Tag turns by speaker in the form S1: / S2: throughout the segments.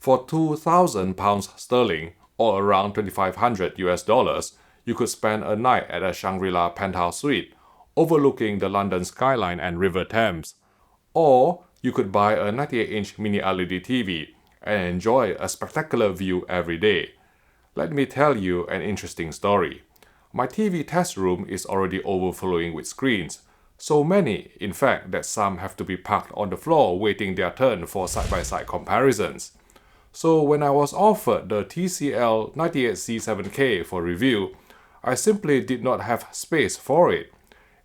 S1: For £2,000 sterling, or around $2,500 you could spend a night at a Shangri-La penthouse suite overlooking the London skyline and River Thames. Or you could buy a 98-inch mini LED TV and enjoy a spectacular view every day. Let me tell you an interesting story. My TV test room is already overflowing with screens, so many, in fact, that some have to be parked on the floor waiting their turn for side-by-side comparisons. So when I was offered the TCL C7K for review, I simply did not have space for it.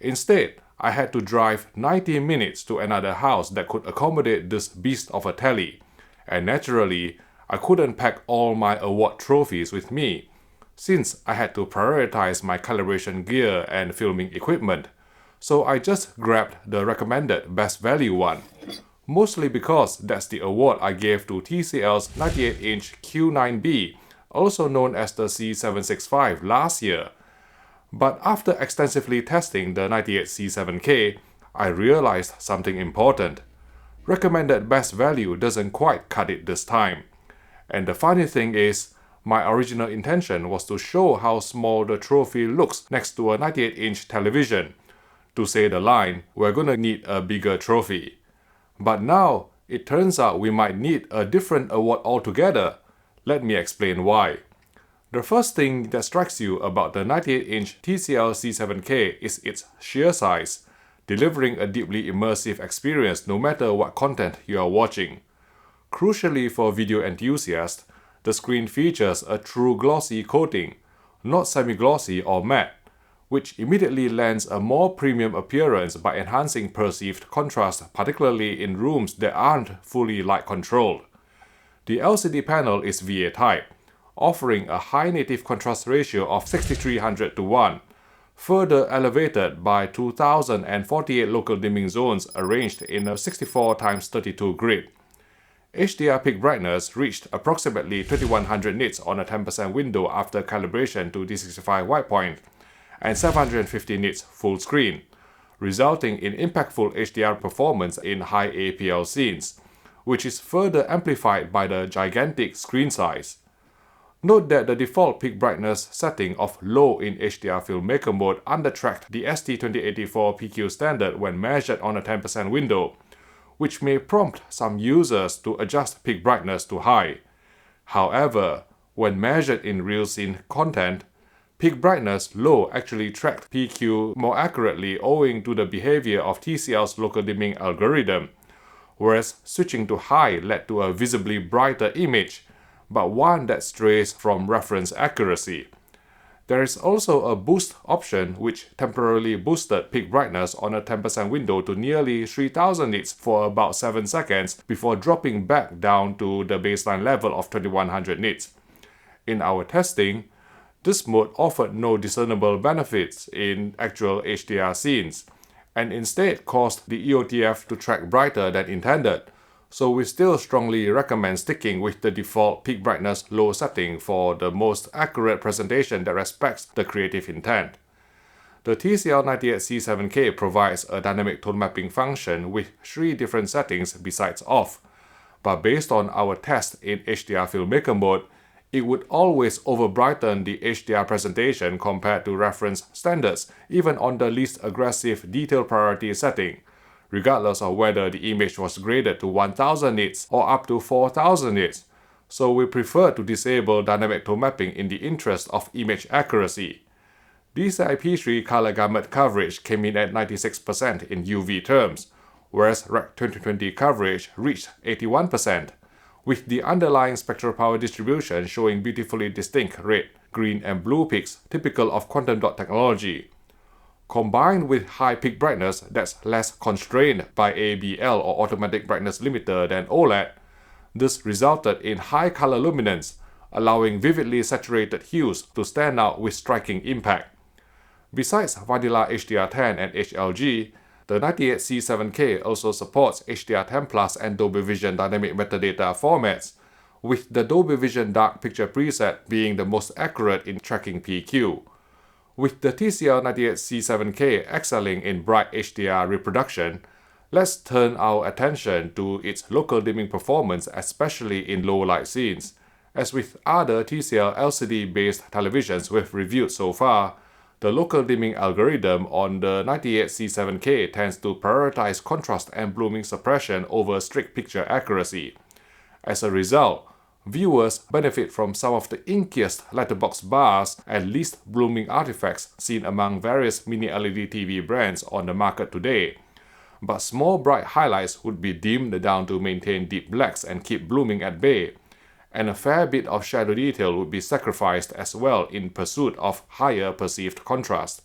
S1: Instead, I had to drive 90 minutes to another house that could accommodate this beast of a telly. And naturally, I couldn't pack all my award trophies with me, since I had to prioritize my calibration gear and filming equipment. So I just grabbed the recommended best value one. Mostly because that's the award I gave to TCL's 98-inch Q9B, also known as the C765, last year. But after extensively testing the 98C7K, I realized something important. Recommended best value doesn't quite cut it this time. And the funny thing is, my original intention was to show how small the trophy looks next to a 98-inch television. To say the line, we're gonna need a bigger trophy. But now, it turns out we might need a different award altogether. Let me explain why. The first thing that strikes you about the 98-inch TCL C7K is its sheer size, delivering a deeply immersive experience no matter what content you are watching. Crucially for video enthusiasts, the screen features a true glossy coating, not semi-glossy or matte, which immediately lends a more premium appearance by enhancing perceived contrast, particularly in rooms that aren't fully light-controlled. The LCD panel is VA type, offering a high native contrast ratio of 6300:1, further elevated by 2048 local dimming zones arranged in a 64x32 grid. HDR peak brightness reached approximately 2100 nits on a 10% window after calibration to D65 white point, and 750 nits full screen, resulting in impactful HDR performance in high APL scenes, which is further amplified by the gigantic screen size. Note that the default peak brightness setting of low in HDR filmmaker mode undertracked the ST2084 PQ standard when measured on a 10% window, which may prompt some users to adjust peak brightness to high. However, when measured in real scene content, peak brightness low actually tracked PQ more accurately owing to the behavior of TCL's local dimming algorithm, whereas switching to high led to a visibly brighter image, but one that strays from reference accuracy. There is also a boost option which temporarily boosted peak brightness on a 10% window to nearly 3000 nits for about 7 seconds before dropping back down to the baseline level of 2100 nits. In our testing, this mode offered no discernible benefits in actual HDR scenes, and instead caused the EOTF to track brighter than intended, so we still strongly recommend sticking with the default peak brightness low setting for the most accurate presentation that respects the creative intent. The TCL 98C7K provides a dynamic tone mapping function with 3 different settings besides off, but based on our test in HDR filmmaker mode, it would always over-brighten the HDR presentation compared to reference standards, even on the least aggressive detail priority setting, regardless of whether the image was graded to 1000 nits or up to 4000 nits, so we prefer to disable dynamic tone mapping in the interest of image accuracy. DCI-P3 color gamut coverage came in at 96% in UV terms, whereas Rec 2020 coverage reached 81%, with the underlying spectral power distribution showing beautifully distinct red, green, and blue peaks typical of quantum dot technology. Combined with high peak brightness that's less constrained by ABL or automatic brightness limiter than OLED, this resulted in high color luminance, allowing vividly saturated hues to stand out with striking impact. Besides vanilla HDR10 and HLG, the 98C7K also supports HDR10 Plus and Dolby Vision dynamic metadata formats, with the Dolby Vision Dark Picture preset being the most accurate in tracking PQ. With the TCL 98C7K excelling in bright HDR reproduction, Let's turn our attention to its local dimming performance, especially in low light scenes. As with other TCL LCD-based televisions we've reviewed so far, the local dimming algorithm on the 98C7K tends to prioritize contrast and blooming suppression over strict picture accuracy. As a result, viewers benefit from some of the inkiest letterbox bars and least blooming artifacts seen among various mini-LED TV brands on the market today. But small bright highlights would be dimmed down to maintain deep blacks and keep blooming at bay, and a fair bit of shadow detail would be sacrificed as well in pursuit of higher perceived contrast.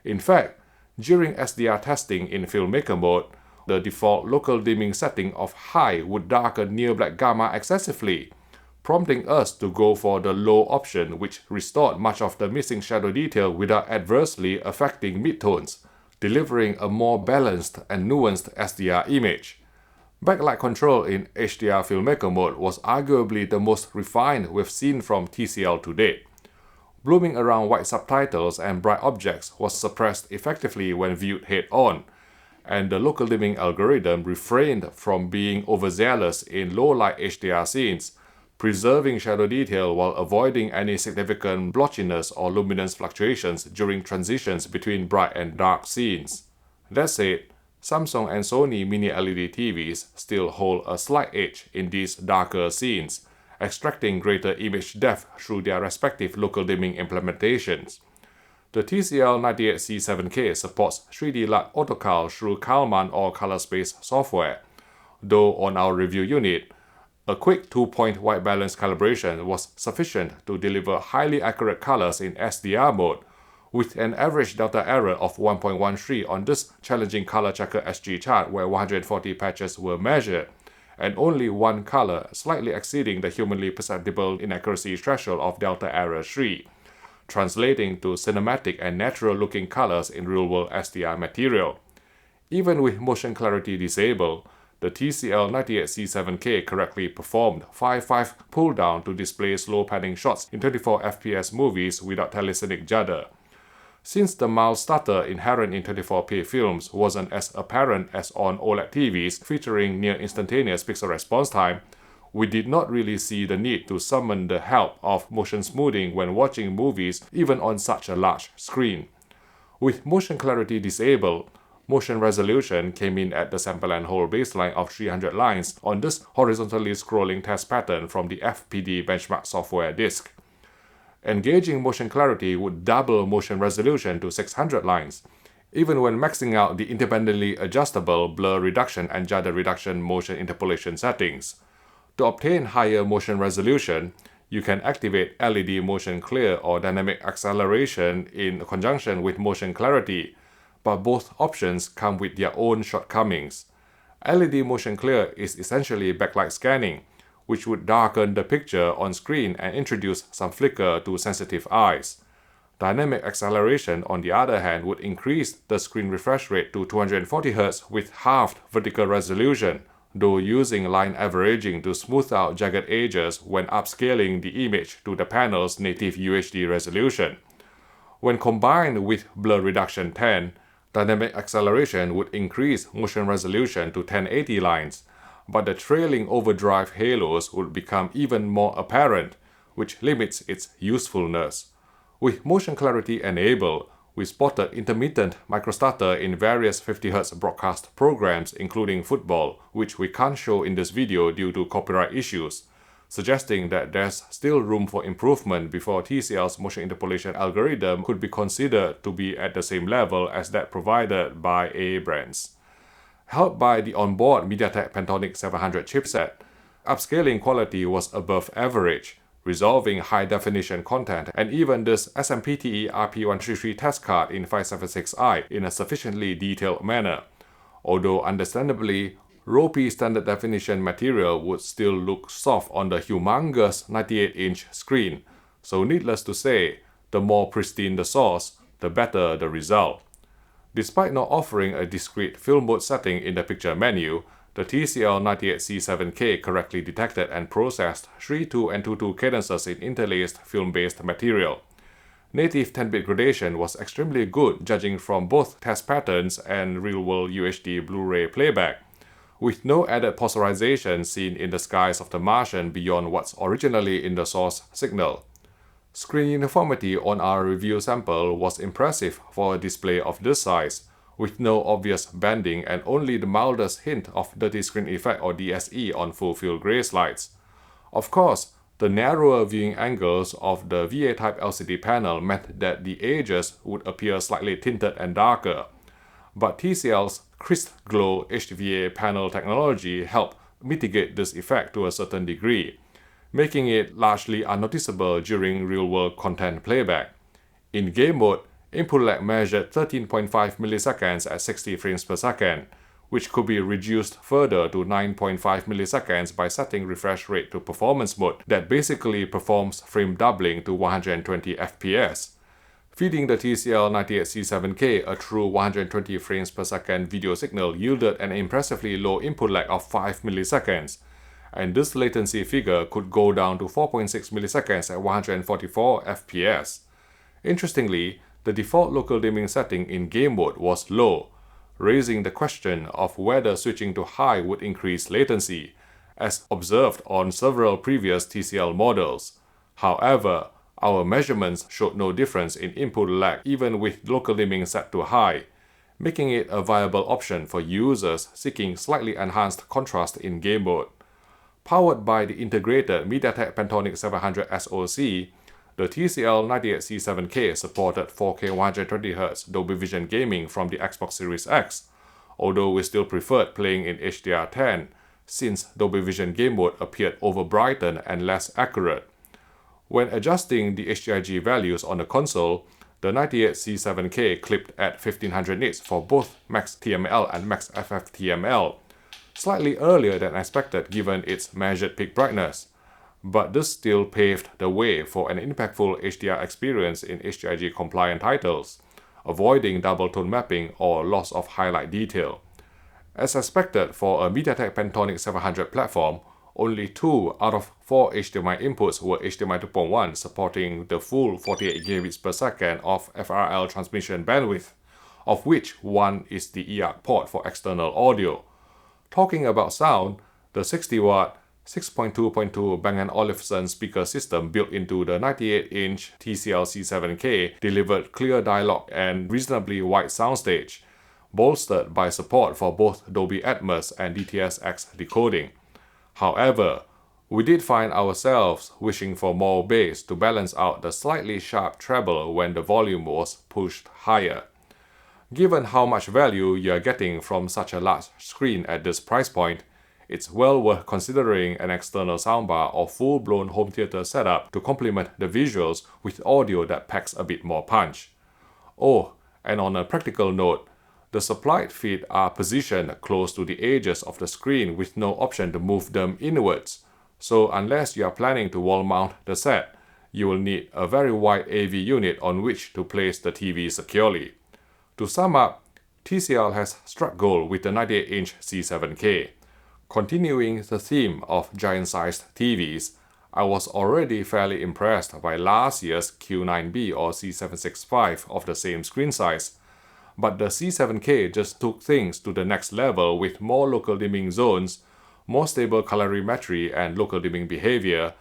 S1: In fact, during SDR testing in filmmaker mode, the default local dimming setting of high would darken near black gamma excessively, prompting us to go for the low option, which restored much of the missing shadow detail without adversely affecting midtones, delivering a more balanced and nuanced SDR image. Backlight control in HDR filmmaker mode was arguably the most refined we've seen from TCL to date. Blooming around white subtitles and bright objects was suppressed effectively when viewed head-on, and the local dimming algorithm refrained from being overzealous in low-light HDR scenes, preserving shadow detail while avoiding any significant blotchiness or luminance fluctuations during transitions between bright and dark scenes. That said, Samsung and Sony mini-LED TVs still hold a slight edge in these darker scenes, extracting greater image depth through their respective local dimming implementations. The TCL 98C7K supports 3D LUT AutoCal through Kalman or Color Space software, though on our review unit, a quick 2-point white balance calibration was sufficient to deliver highly accurate colors in SDR mode, with an average delta error of 1.13 on this challenging color checker SG chart where 140 patches were measured, and only one color slightly exceeding the humanly perceptible inaccuracy threshold of delta error 3, translating to cinematic and natural-looking colors in real-world SDR material. Even with motion clarity disabled, the TCL 98C7K correctly performed 5.5 pull-down to display slow panning shots in 24 FPS movies without telescenic judder. Since the mild stutter inherent in 24p films wasn't as apparent as on OLED TVs featuring near instantaneous pixel response time, we did not really see the need to summon the help of motion smoothing when watching movies even on such a large screen. With motion clarity disabled, motion resolution came in at the sample and hold baseline of 300 lines on this horizontally scrolling test pattern from the FPD benchmark software disk. Engaging motion clarity would double motion resolution to 600 lines, even when maxing out the independently adjustable blur reduction and judder reduction motion interpolation settings. To obtain higher motion resolution, you can activate LED motion clear or dynamic acceleration in conjunction with motion clarity, but both options come with their own shortcomings. LED motion clear is essentially backlight scanning, which would darken the picture on screen and introduce some flicker to sensitive eyes. Dynamic acceleration, on the other hand, would increase the screen refresh rate to 240 Hz with halved vertical resolution, though using line averaging to smooth out jagged edges when upscaling the image to the panel's native UHD resolution. When combined with blur reduction 10, dynamic acceleration would increase motion resolution to 1080 lines, but the trailing overdrive halos would become even more apparent, which limits its usefulness. With motion clarity enabled, we spotted intermittent microstutter in various 50Hz broadcast programs including football, which we can't show in this video due to copyright issues, suggesting that there's still room for improvement before TCL's motion interpolation algorithm could be considered to be at the same level as that provided by AA brands. Helped by the onboard MediaTek Pantonic 700 chipset, upscaling quality was above average, resolving high-definition content and even this SMPTE RP133 test card in 576i in a sufficiently detailed manner. Although understandably, ROPI standard definition material would still look soft on the humongous 98-inch screen, so needless to say, the more pristine the source, the better the result. Despite not offering a discrete film mode setting in the picture menu, the TCL 98C7K correctly detected and processed 3.2 and 2.2 cadences in interlaced film-based material. Native 10-bit gradation was extremely good judging from both test patterns and real-world UHD Blu-ray playback, with no added polarization seen in the skies of the Martian beyond what's originally in the source signal. Screen uniformity on our review sample was impressive for a display of this size, with no obvious banding and only the mildest hint of dirty screen effect or DSE on full-field gray slides. Of course, the narrower viewing angles of the VA-type LCD panel meant that the edges would appear slightly tinted and darker, but TCL's CrystGlow HVA panel technology helped mitigate this effect to a certain degree, making it largely unnoticeable during real-world content playback. In game mode, input lag measured 13.5 milliseconds at 60 frames per second, which could be reduced further to 9.5 milliseconds by setting refresh rate to performance mode that basically performs frame doubling to 120 FPS. Feeding the TCL C7K a true 120 frames per second video signal yielded an impressively low input lag of 5 milliseconds, and this latency figure could go down to 4.6 milliseconds at 144 FPS. Interestingly, the default local dimming setting in game mode was low, raising the question of whether switching to high would increase latency, as observed on several previous TCL models. However, our measurements showed no difference in input lag even with local dimming set to high, making it a viable option for users seeking slightly enhanced contrast in game mode. Powered by the integrated MediaTek Pantonic 700 SoC, the TCL C7K supported 4K 120Hz Dolby Vision gaming from the Xbox Series X, although we still preferred playing in HDR10 since Dolby Vision game mode appeared over-brightened and less accurate. When adjusting the HDRG values on the console, the C7K clipped at 1500 nits for both Max TML and Max FFTML, slightly earlier than expected given its measured peak brightness. But this still paved the way for an impactful HDR experience in HDRG-compliant titles, avoiding double tone mapping or loss of highlight detail. As expected for a MediaTek Pantonic 700 platform, only 2 out of 4 HDMI inputs were HDMI 2.1 supporting the full 48 gigabits per second of FRL transmission bandwidth, of which one is the eARC port for external audio. Talking about sound, the 60-watt 6.2.2 Bang & Olufsen speaker system built into the 98-inch TCL C7K delivered clear dialogue and reasonably wide soundstage, bolstered by support for both Dolby Atmos and DTS:X decoding. However, we did find ourselves wishing for more bass to balance out the slightly sharp treble when the volume was pushed higher. Given how much value you are getting from such a large screen at this price point, it's well worth considering an external soundbar or full-blown home theater setup to complement the visuals with audio that packs a bit more punch. Oh, and on a practical note, the supplied feet are positioned close to the edges of the screen with no option to move them inwards, so unless you are planning to wall mount the set, you will need a very wide AV unit on which to place the TV securely. To sum up, TCL has struck gold with the 98-inch C7K. Continuing the theme of giant-sized TVs, I was already fairly impressed by last year's Q9B or C765 of the same screen size, but the C7K just took things to the next level with more local dimming zones, more stable colorimetry and local dimming behavior,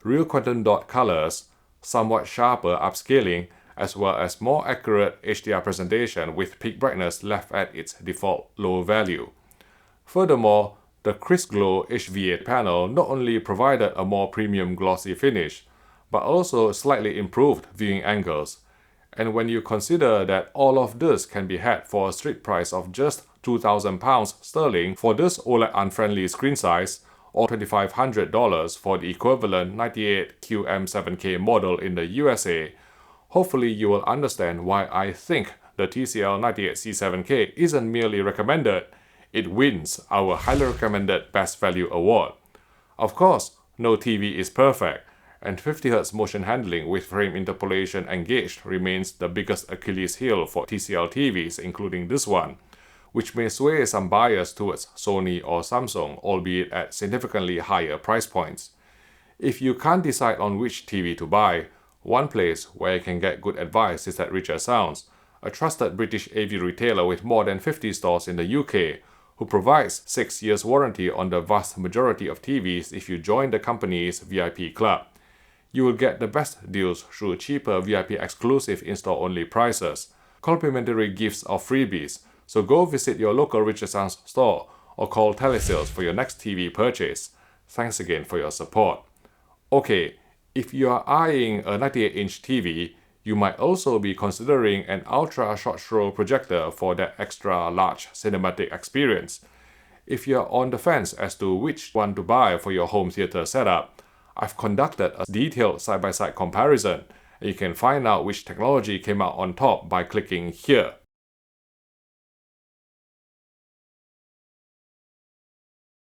S1: real quantum dot colors, somewhat sharper upscaling, as well as more accurate HDR presentation with peak brightness left at its default low value. Furthermore, the CrystGlow HVA panel not only provided a more premium glossy finish, but also slightly improved viewing angles. And when you consider that all of this can be had for a street price of just £2,000 sterling for this OLED unfriendly screen size, or $2,500 for the equivalent 98 QM7K model in the USA, hopefully you will understand why I think the TCL C7K isn't merely recommended, it wins our highly recommended Best Value Award. Of course, no TV is perfect, and 50Hz motion handling with frame interpolation engaged remains the biggest Achilles heel for TCL TVs, including this one, which may sway some bias towards Sony or Samsung, albeit at significantly higher price points. If you can't decide on which TV to buy, One place where you can get good advice is at Richer Sounds, a trusted British AV retailer with more than 50 stores in the UK, who provides 6 years warranty on the vast majority of TVs if you join the company's VIP club. You will get the best deals through cheaper VIP exclusive in-store-only prices, complimentary gifts or freebies, so go visit your local Richer Sounds store or call telesales for your next TV purchase. Thanks again for your support. Okay, if you are eyeing a 98-inch TV, you might also be considering an ultra short throw projector for that extra large cinematic experience. If you are on the fence as to which one to buy for your home theater setup, I've conducted a detailed side-by-side comparison, and you can find out which technology came out on top by clicking here.